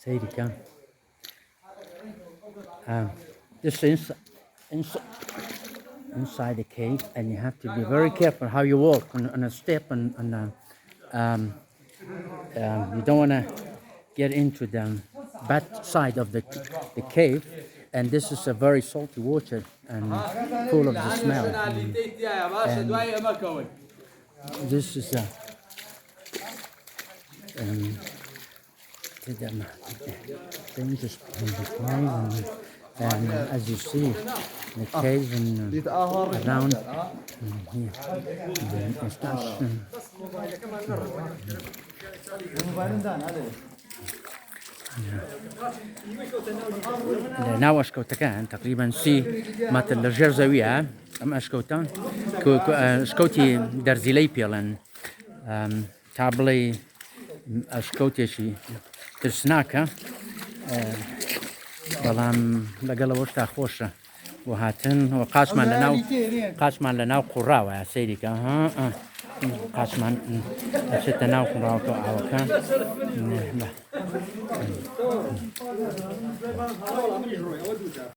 سەیری کە this is inside the cave, and you have to be very careful how you walk on a step, and you don't want to get into the bad side of the cave, and this is a very salty water and full of the smell. And this is a dangerous place, and as you see, the cave and around here, it's not. ناو ئەشکەوتەکان تقریبا 30 مەتر لە ژێر زەویە ئەم ئەشکەوتە ئەشکەوتی دەرزیلەی پێڵێن تا بڵێ ئەشکەوتێکی ترسناکە بەڵام لەگەڵەوەش تا خۆشە بۆ هاتن قاچمان لە ناو قوڕاوە سەیریکە قاچمان ئەچێتە ناو قوڕاوەکە ئاوەکە